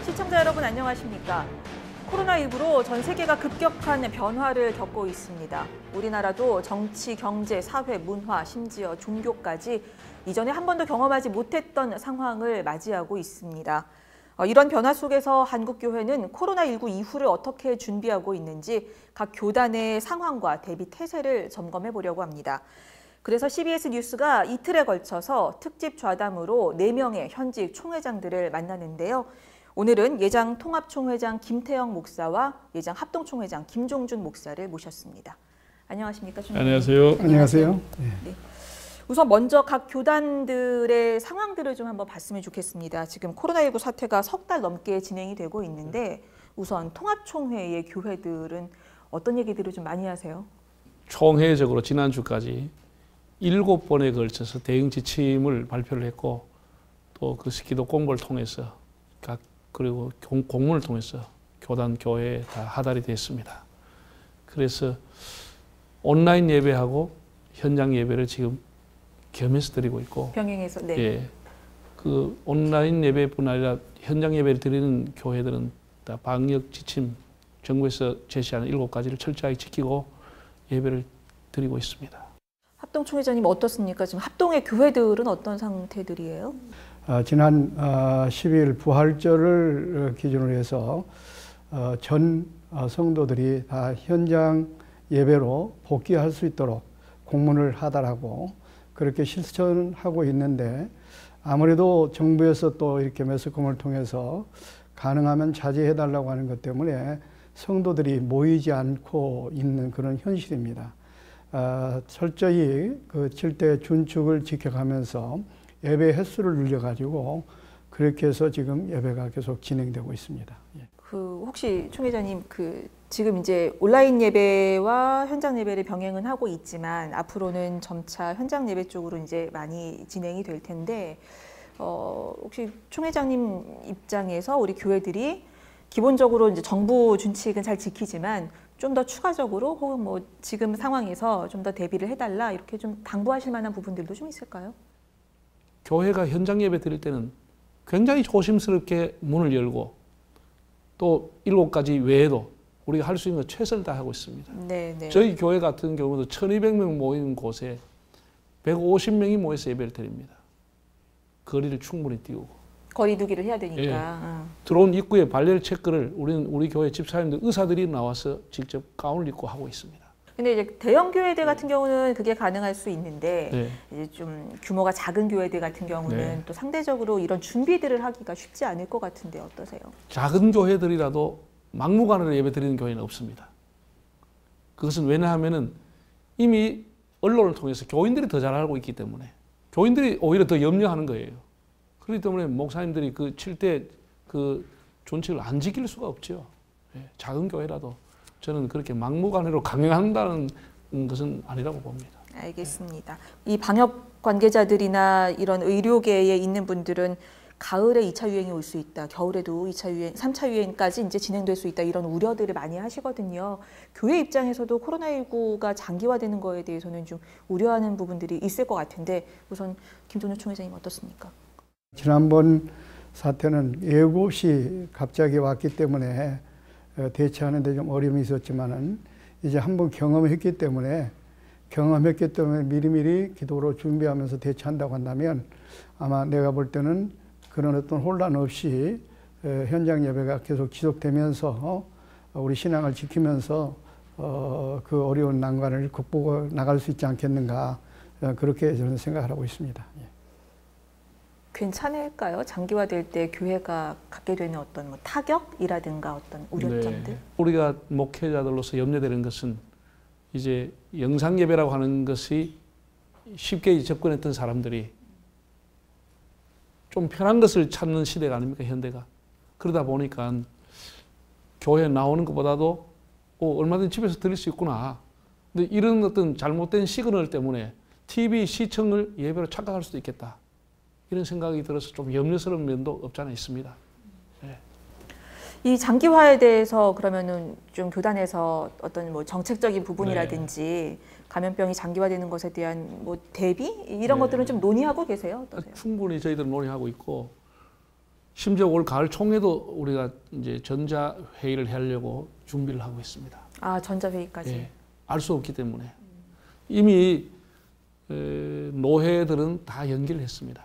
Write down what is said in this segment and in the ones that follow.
시청자 여러분 안녕하십니까? 코로나19로 전 세계가 급격한 변화를 겪고 있습니다. 우리나라도 정치, 경제, 사회, 문화, 심지어 종교까지 이전에 한 번도 경험하지 못했던 상황을 맞이하고 있습니다. 이런 변화 속에서 한국교회는 코로나19 이후를 어떻게 준비하고 있는지 각 교단의 상황과 대비 태세를 점검해 보려고 합니다. 그래서 CBS 뉴스가 이틀에 걸쳐서 특집 좌담으로 4명의 현직 총회장들을 만나는데요. 오늘은 예장 통합총회장 김태영 목사와 예장 합동총회장 김종준 목사를 모셨습니다. 안녕하십니까? 안녕하세요. 안녕하세요. 네. 우선 먼저 각 교단들의 상황들을 좀 한번 봤으면 좋겠습니다. 지금 코로나19 사태가 석 달 넘게 진행이 되고 있는데 우선 통합총회의 교회들은 어떤 얘기들을 좀 많이 하세요? 총회적으로 지난주까지 7번에 걸쳐서 대응 지침을 발표를 했고 또 그 기도 공고를 통해서 그리고 공문을 통해서 교단, 교회에 다 하달이 됐습니다. 그래서 온라인 예배하고 현장 예배를 지금 겸해서 드리고 있고 병행해서 네. 예, 그 온라인 예배뿐 아니라 현장 예배를 드리는 교회들은 다 방역 지침 정부에서 제시하는 7가지를 철저하게 지키고 예배를 드리고 있습니다. 합동총회장님 어떻습니까? 지금 합동의 교회들은 어떤 상태들이에요? 지난 12일 부활절을 기준으로 해서 전 성도들이 다 현장 예배로 복귀할 수 있도록 공문을 하달하고 그렇게 실천하고 있는데 아무래도 정부에서 또 이렇게 매스컴을 통해서 가능하면 자제해달라고 하는 것 때문에 성도들이 모이지 않고 있는 그런 현실입니다. 철저히 그 7대 준칙을 지켜가면서 예배 횟수를 늘려가지고 그렇게 해서 지금 예배가 계속 진행되고 있습니다. 예. 혹시 총회장님 지금 이제 온라인 예배와 현장 예배를 병행은 하고 있지만 앞으로는 점차 현장 예배 쪽으로 이제 많이 진행이 될 텐데 혹시 총회장님 입장에서 우리 교회들이 기본적으로 이제 정부 준칙은 잘 지키지만 좀 더 추가적으로 혹은 뭐 지금 상황에서 좀 더 대비를 해달라 이렇게 좀 당부하실 만한 부분들도 좀 있을까요? 교회가 현장 예배 드릴 때는 굉장히 조심스럽게 문을 열고 또 7가지 외에도 우리가 할 수 있는 거 최선을 다하고 있습니다. 네. 저희 교회 같은 경우도 1200명 모이는 곳에 150명이 모여서 예배를 드립니다. 거리를 충분히 띄우고. 거리 두기를 해야 되니까. 예. 들어온 입구에 발열 체크를 우리 교회 집사님들 의사들이 나와서 직접 가운을 입고 하고 있습니다. 근데 이제 대형 교회들 같은 경우는 그게 가능할 수 있는데 네. 이제 좀 규모가 작은 교회들 같은 경우는 네. 또 상대적으로 이런 준비들을 하기가 쉽지 않을 것 같은데 어떠세요? 작은 교회들이라도 막무가내로 예배 드리는 교회는 없습니다. 그것은 왜냐하면은 이미 언론을 통해서 교인들이 더 잘 알고 있기 때문에 교인들이 오히려 더 염려하는 거예요. 그렇기 때문에 목사님들이 그 7대 그 준칙을 안 지킬 수가 없죠. 예, 작은 교회라도 저는 그렇게 막무가내로 강행한다는 것은 아니라고 봅니다. 알겠습니다. 이 방역 관계자들이나 이런 의료계에 있는 분들은 가을에 2차 유행이 올 수 있다. 겨울에도 2차 유행, 3차 유행까지 이제 진행될 수 있다. 이런 우려들을 많이 하시거든요. 교회 입장에서도 코로나19가 장기화되는 거에 대해서는 좀 우려하는 부분들이 있을 것 같은데 우선 김종준 총회장님 어떻습니까? 지난번 사태는 예고 없이 갑자기 왔기 때문에 대처하는 데 좀 어려움이 있었지만은 이제 한번 경험했기 때문에 미리미리 기도로 준비하면서 대처한다고 한다면 아마 내가 볼 때는 그런 어떤 혼란 없이 현장 예배가 계속 지속되면서 우리 신앙을 지키면서 그 어려운 난관을 극복해 나갈 수 있지 않겠는가 그렇게 저는 생각을 하고 있습니다. 괜찮을까요? 장기화될 때 교회가 갖게 되는 어떤 뭐 타격이라든가 어떤 우려점들? 네. 우리가 목회자들로서 염려되는 것은 이제 영상 예배라고 하는 것이 쉽게 접근했던 사람들이 좀 편한 것을 찾는 시대가 아닙니까, 현대가. 그러다 보니까 교회에 나오는 것보다도 얼마든지 집에서 들을 수 있구나. 근데 이런 어떤 잘못된 시그널 때문에 TV 시청을 예배로 착각할 수도 있겠다. 이런 생각이 들어서 좀 염려스러운 면도 없지 않아 있습니다. 네. 이 장기화에 대해서 그러면은 좀 교단에서 어떤 뭐 정책적인 부분이라든지 감염병이 장기화되는 것에 대한 뭐 대비 이런 것들은 좀 논의하고 계세요? 어떠세요? 충분히 저희들은 논의하고 있고 심지어 올 가을 총회도 우리가 이제 전자 회의를 하려고 준비를 하고 있습니다. 아, 전자회의까지. 예, 알 수 없기 때문에 이미 노회들은 다 연기를 했습니다.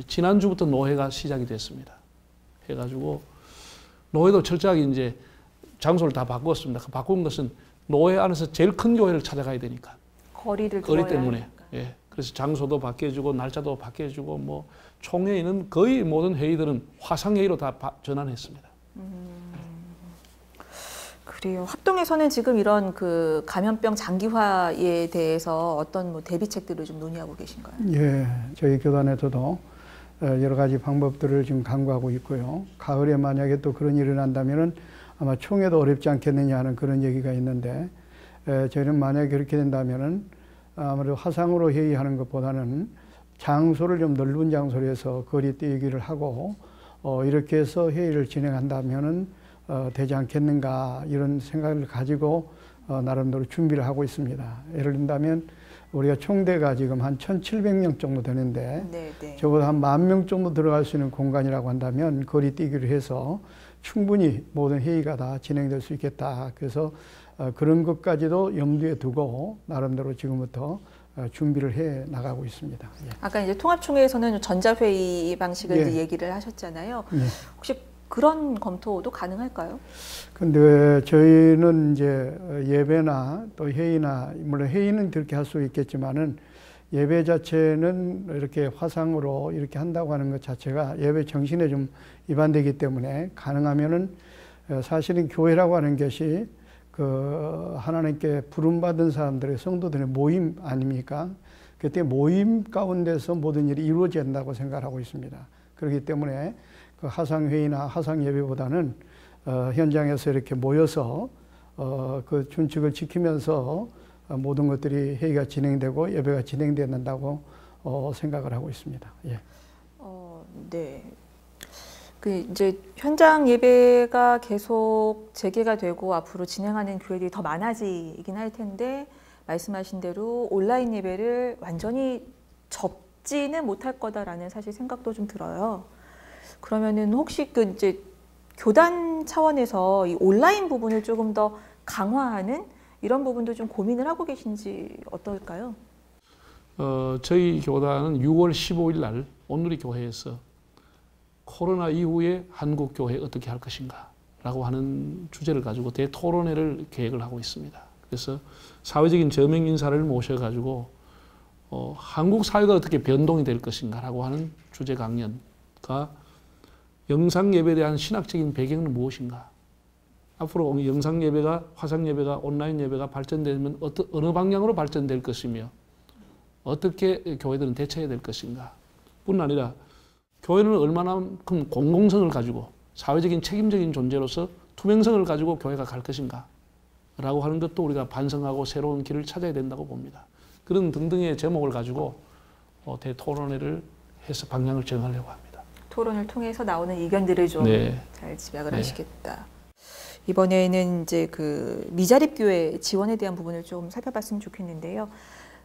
지난주부터 노회가 시작이 됐습니다. 해가지고 노회도 철저하게 이제 장소를 다 바꿨습니다. 그 바꾼 것은 노회 안에서 제일 큰 교회를 찾아가야 되니까. 거리 때문에. 하니까. 예. 그래서 장소도 바뀌어주고 날짜도 바뀌어주고 뭐 총회의는 거의 모든 회의들은 화상회의로 다 전환했습니다. 그래요. 합동에서는 지금 이런 그 감염병 장기화에 대해서 어떤 뭐 대비책들을 좀 논의하고 계신가요? 예, 저희 교단에서도 여러 가지 방법들을 지금 강구하고 있고요. 가을에 만약에 또 그런 일이 일어난다면은 아마 총회도 어렵지 않겠느냐 하는 그런 얘기가 있는데, 저희는 만약에 그렇게 된다면은 아무래도 화상으로 회의하는 것보다는 장소를 좀 넓은 장소로 해서 거리 뛰기를 하고 이렇게 해서 회의를 진행한다면은 되지 않겠는가 이런 생각을 가지고 나름대로 준비를 하고 있습니다. 예를 든다면 우리가 총대가 지금 한 1,700명 정도 되는데 네. 적어도 한 10,000명 정도 들어갈 수 있는 공간이라고 한다면 거리 뛰기를 해서 충분히 모든 회의가 다 진행될 수 있겠다. 그래서 그런 것까지도 염두에 두고 나름대로 지금부터 준비를 해 나가고 있습니다. 예. 아까 이제 통합총회에서는 전자회의 방식을 예. 이제 얘기를 하셨잖아요. 예. 혹시 그런 검토도 가능할까요? 근데 저희는 이제 예배나 또 회의나, 물론 회의는 그렇게 할 수 있겠지만은 예배 자체는 이렇게 화상으로 이렇게 한다고 하는 것 자체가 예배 정신에 좀 위반되기 때문에 가능하면은 사실은 교회라고 하는 것이 그 하나님께 부름받은 사람들의 성도들의 모임 아닙니까? 그때 모임 가운데서 모든 일이 이루어진다고 생각하고 있습니다. 그렇기 때문에 그 화상회의나 화상예배보다는 현장에서 이렇게 모여서 그 준칙을 지키면서 모든 것들이 회의가 진행되고 예배가 진행된다고 생각을 하고 있습니다. 예. 네. 그 이제 현장 예배가 계속 재개가 되고 앞으로 진행하는 교회들이 더 많아지긴 할 텐데 말씀하신 대로 온라인 예배를 완전히 접지는 못할 거다라는 사실 생각도 좀 들어요. 그러면은 혹시 그 이제 교단 차원에서 이 온라인 부분을 조금 더 강화하는 이런 부분도 좀 고민을 하고 계신지 어떨까요? 저희 교단은 6월 15일 날 온누리 교회에서 코로나 이후에 한국 교회 어떻게 할 것인가라고 하는 주제를 가지고 대토론회를 계획을 하고 있습니다. 그래서 사회적인 저명 인사를 모셔가지고 한국 사회가 어떻게 변동이 될 것인가라고 하는 주제 강연과 영상 예배에 대한 신학적인 배경은 무엇인가? 앞으로 영상 예배가, 화상 예배가, 온라인 예배가 발전되면 어느 방향으로 발전될 것이며 어떻게 교회들은 대처해야 될 것인가? 뿐 아니라 교회는 얼마나큼 공공성을 가지고 사회적인 책임적인 존재로서 투명성을 가지고 교회가 갈 것인가? 라고 하는 것도 우리가 반성하고 새로운 길을 찾아야 된다고 봅니다. 그런 등등의 제목을 가지고 대토론회를 해서 방향을 정하려고 합니다. 토론을 통해서 나오는 의견들을 좀 잘 집약을 하시겠다. 이번에는 이제 그 미자립교회 지원에 대한 부분을 좀 살펴봤으면 좋겠는데요.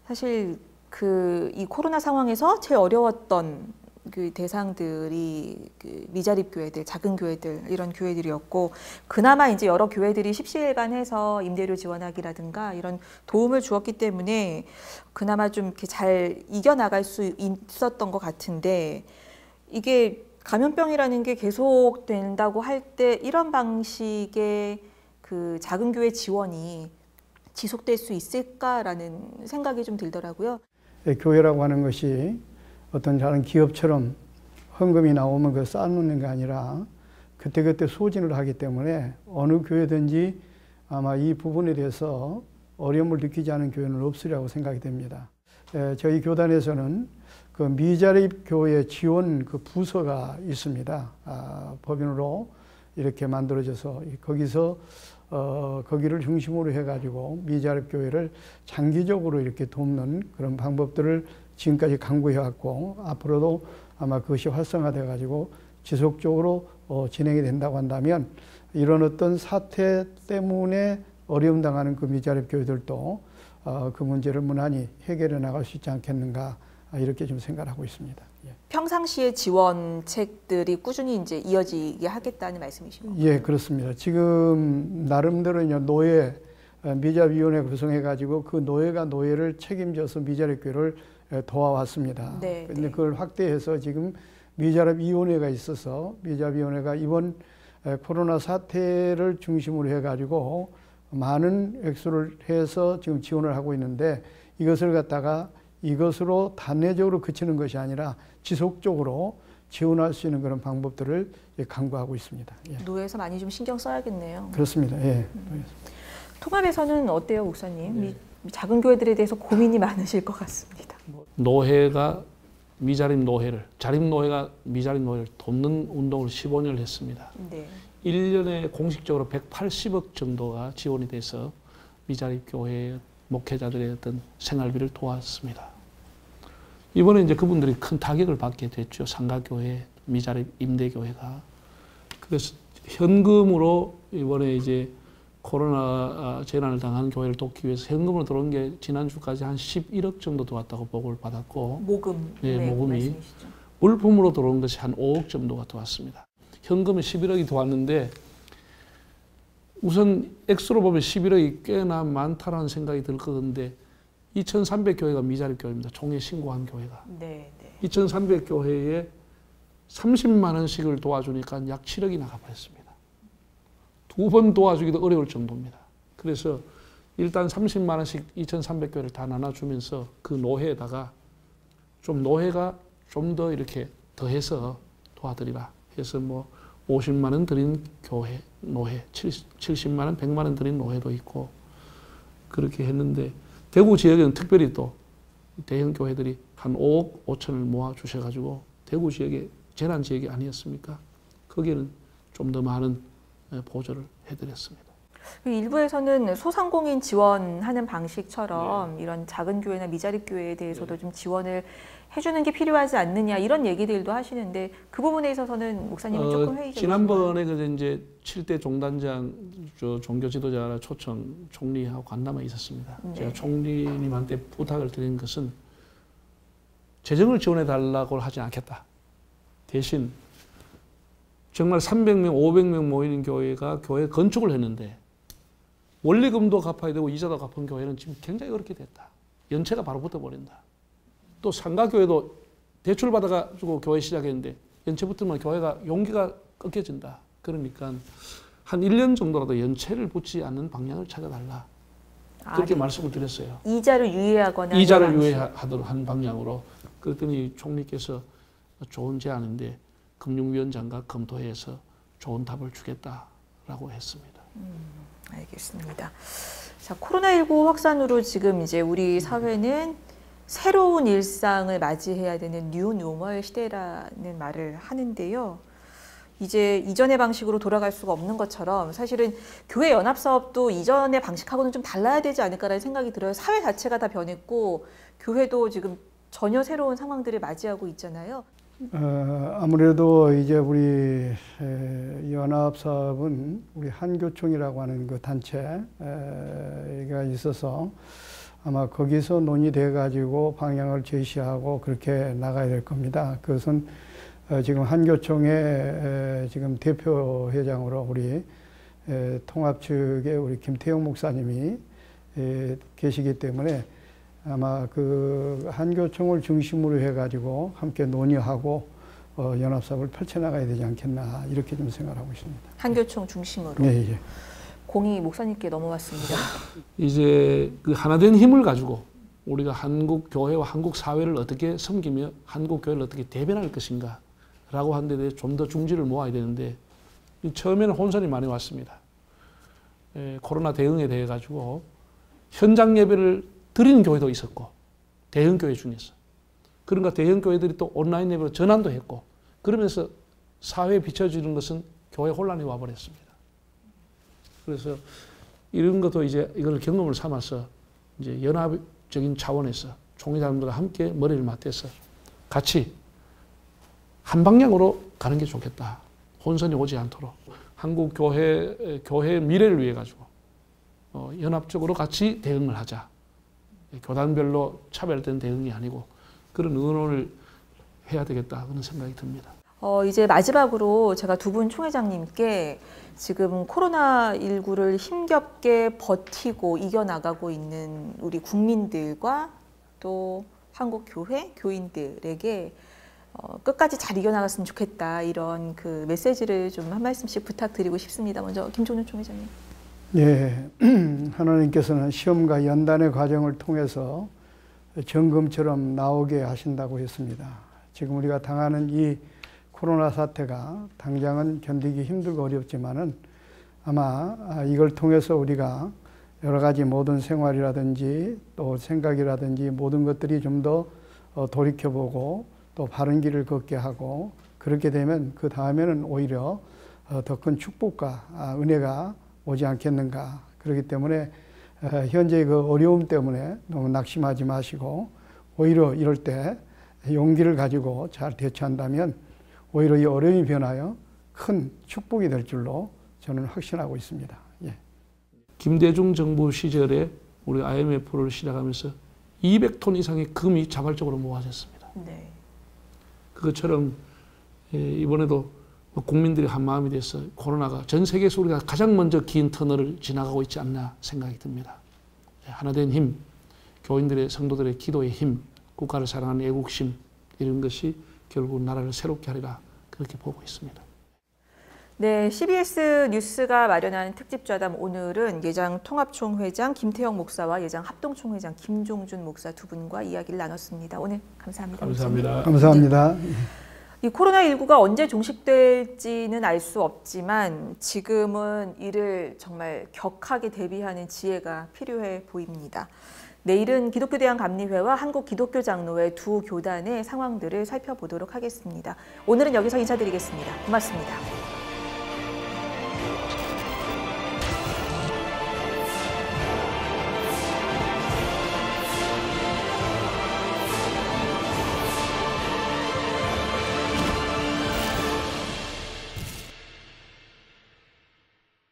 사실 그 이 코로나 상황에서 제일 어려웠던 그 대상들이 그 미자립교회들, 작은 교회들 이런 교회들이었고 그나마 이제 여러 교회들이 십시일반해서 임대료 지원하기라든가 이런 도움을 주었기 때문에 그나마 좀 이렇게 잘 이겨나갈 수 있었던 것 같은데 이게 감염병이라는 게 계속 된다고 할 때 이런 방식의 그 작은 교회 지원이 지속될 수 있을까라는 생각이 좀 들더라고요. 교회라고 하는 것이 어떤 다른 기업처럼 헌금이 나오면 그걸 쌓아놓는 게 아니라 그때그때 소진을 하기 때문에 어느 교회든지 아마 이 부분에 대해서 어려움을 느끼지 않은 교회는 없으리라고 생각이 됩니다. 저희 교단에서는 그 미자립 교회 지원 그 부서가 있습니다. 법인으로 이렇게 만들어져서 거기서 거기를 중심으로 해가지고 미자립 교회를 장기적으로 이렇게 돕는 그런 방법들을 지금까지 강구해왔고 앞으로도 아마 그것이 활성화돼가지고 지속적으로 진행이 된다고 한다면 이런 어떤 사태 때문에 어려움 당하는 그 미자립 교회들도 그 문제를 무난히 해결해 나갈 수 있지 않겠는가 이렇게 좀 생각하고 있습니다. 평상시에 지원책들이 꾸준히 이제 이어지게 하겠다는 말씀이신 건가요? 예, 그렇습니다. 지금 나름대로 이제 노예 미자위원회 구성해가지고 그 노예를 책임져서 미자립교회를 도와왔습니다. 네, 근데 네. 그걸 확대해서 지금 미자립위원회가 있어서 미자위원회가 이번 코로나 사태를 중심으로 해가지고 많은 액수를 해서 지금 지원을 하고 있는데 이것을 갖다가 이것으로 단회적으로 그치는 것이 아니라 지속적으로 지원할 수 있는 그런 방법들을 강구하고 있습니다. 예. 노예에서 많이 좀 신경 써야겠네요. 그렇습니다. 예. 통합에서는 어때요, 목사님? 작은 교회들에 대해서 고민이 많으실 것 같습니다. 노회가 미자립 노회를, 자립 노회가 미자립 노회를 돕는 운동을 15년을 했습니다. 네. 1년에 공식적으로 180억 정도가 지원이 돼서 미자립 교회 목회자들의 어떤 생활비를 도왔습니다. 이번에 이제 그분들이 큰 타격을 받게 됐죠. 상가교회, 미자립 임대교회가. 그래서 현금으로 이번에 이제 코로나 재난을 당한 교회를 돕기 위해서 현금으로 들어온 게 지난주까지 한 11억 정도 들어왔다고 보고를 받았고, 모금. 네, 모금이. 말씀이시죠. 물품으로 들어온 것이 한 5억 정도가 들어왔습니다. 현금은 11억이 들어왔는데 우선 액수로 보면 11억이 꽤나 많다라는 생각이 들 건데 2,300교회가 미자립 교회입니다. 총회 신고한 교회가. 네, 네. 2,300교회에 30만 원씩을 도와주니까 약 7억이 나가버렸습니다. 2번 도와주기도 어려울 정도입니다. 그래서 일단 30만 원씩 2,300교회를 다 나눠주면서 그 노회에다가 좀 노회가 좀 더 이렇게 더해서 도와드리라 해서 뭐 50만 원 드린 교회, 노회, 70만 원, 100만 원 드린 노회도 있고 그렇게 했는데 대구 지역에는 특별히 또 대형 교회들이 한 5억 5천을 모아 주셔가지고 대구 지역에 재난 지역이 아니었습니까? 거기에는 좀 더 많은 보조를 해드렸습니다. 일부에서는 소상공인 지원하는 방식처럼 이런 작은 교회나 미자립 교회에 대해서도 좀 지원을 해주는 게 필요하지 않느냐 이런 얘기들도 하시는데 그 부분에 있어서는 목사님은 조금 회의적이신가요? 지난번에 그 이제 7대 종단장 종교 지도자 초청 총리하고 간담회 있었습니다. 네. 제가 총리님한테 부탁을 드린 것은 재정을 지원해 달라고 하지 않겠다. 대신 정말 300명, 500명 모이는 교회가 교회 건축을 했는데 원리금도 갚아야 되고 이자도 갚은 교회는 지금 굉장히 어렵게 됐다. 연체가 바로 붙어버린다. 또 상가교회도 대출 받아가지고 교회 시작했는데 연체 붙으면 교회가 용기가 꺾여진다. 그러니까 한 1년 정도라도 연체를 붙지 않는 방향을 찾아달라. 그렇게 말씀을 드렸어요. 이자를 유예하거나 이자를 유예하도록 한 방향으로. 그랬더니 총리께서 좋은 제안인데 금융위원장과 검토해서 좋은 답을 주겠다라고 했습니다. 알겠습니다. 자, 코로나19 확산으로 지금 이제 우리 사회는 새로운 일상을 맞이해야 되는 뉴 노멀 시대라는 말을 하는데요. 이제 이전의 방식으로 돌아갈 수가 없는 것처럼 사실은 교회 연합 사업도 이전의 방식하고는 좀 달라야 되지 않을까라는 생각이 들어요. 사회 자체가 다 변했고 교회도 지금 전혀 새로운 상황들을 맞이하고 있잖아요. 아무래도 이제 우리 연합 사업은 우리 한교총이라고 하는 그 단체가 있어서 아마 거기서 논의돼 가지고 방향을 제시하고 그렇게 나가야 될 겁니다. 그것은 지금 한교총의 지금 대표 회장으로 우리 통합 측의 우리 김태형 목사님이 계시기 때문에 아마 그 한교총을 중심으로 해가지고 함께 논의하고 연합사업을 펼쳐나가야 되지 않겠나 이렇게 좀 생각하고 있습니다. 한교총 중심으로. 네, 예. 공이 목사님께 넘어왔습니다. 이제 그 하나된 힘을 가지고 우리가 한국 교회와 한국 사회를 어떻게 섬기며 한국 교회를 어떻게 대변할 것인가라고 하는 데 대해 좀 더 중지를 모아야 되는데 처음에는 혼선이 많이 왔습니다. 코로나 대응에 대해 가지고 현장 예배를 드리는 교회도 있었고 대형 교회 중에서 그러니까 대형 교회들이 또 온라인 예배로 전환도 했고 그러면서 사회에 비춰지는 것은 교회 혼란이 와버렸습니다. 그래서 이런 것도 이제 이걸 경험을 삼아서 이제 연합적인 차원에서 총회장님들과 함께 머리를 맞대서 같이 한 방향으로 가는 게 좋겠다. 혼선이 오지 않도록 한국 교회의 미래를 위해 가지고 연합적으로 같이 대응을 하자. 교단별로 차별된 대응이 아니고 그런 의논을 해야 되겠다 그런 생각이 듭니다. 이제 마지막으로 제가 두 분 총회장님께 지금 코로나19를 힘겹게 버티고 이겨나가고 있는 우리 국민들과 또 한국 교회, 교인들에게 끝까지 잘 이겨나갔으면 좋겠다 이런 그 메시지를 좀 한 말씀씩 부탁드리고 싶습니다. 먼저 김종윤 총회장님. 예, 하나님께서는 시험과 연단의 과정을 통해서 정금처럼 나오게 하신다고 했습니다. 지금 우리가 당하는 이 코로나 사태가 당장은 견디기 힘들고 어렵지만은 아마 이걸 통해서 우리가 여러 가지 모든 생활이라든지 또 생각이라든지 모든 것들이 좀 더 돌이켜보고 또 바른 길을 걷게 하고 그렇게 되면 그 다음에는 오히려 더 큰 축복과 은혜가 오지 않겠는가. 그렇기 때문에 현재 그 어려움 때문에 너무 낙심하지 마시고 오히려 이럴 때 용기를 가지고 잘 대처한다면 오히려 이 어려움이 변하여 큰 축복이 될 줄로 저는 확신하고 있습니다. 예. 김대중 정부 시절에 우리 IMF를 시작하면서 200톤 이상의 금이 자발적으로 모아졌습니다. 네. 그것처럼 이번에도 국민들이 한 마음이 돼서 코로나가 전 세계에서 우리가 가장 먼저 긴 터널을 지나가고 있지 않나 생각이 듭니다. 하나된 힘, 교인들의 성도들의 기도의 힘, 국가를 사랑하는 애국심 이런 것이 결국 나라를 새롭게 하리라 그렇게 보고 있습니다. 네, CBS 뉴스가 마련한 특집좌담 오늘은 예장 통합총회장 김태형 목사와 예장 합동총회장 김종준 목사 두 분과 이야기를 나눴습니다. 오늘 감사합니다. 감사합니다. 감사합니다. 네. 이 코로나19가 언제 종식될지는 알 수 없지만 지금은 이를 정말 격하게 대비하는 지혜가 필요해 보입니다. 내일은 기독교대안감리회와 한국기독교장로회 두 교단의 상황들을 살펴보도록 하겠습니다. 오늘은 여기서 인사드리겠습니다. 고맙습니다.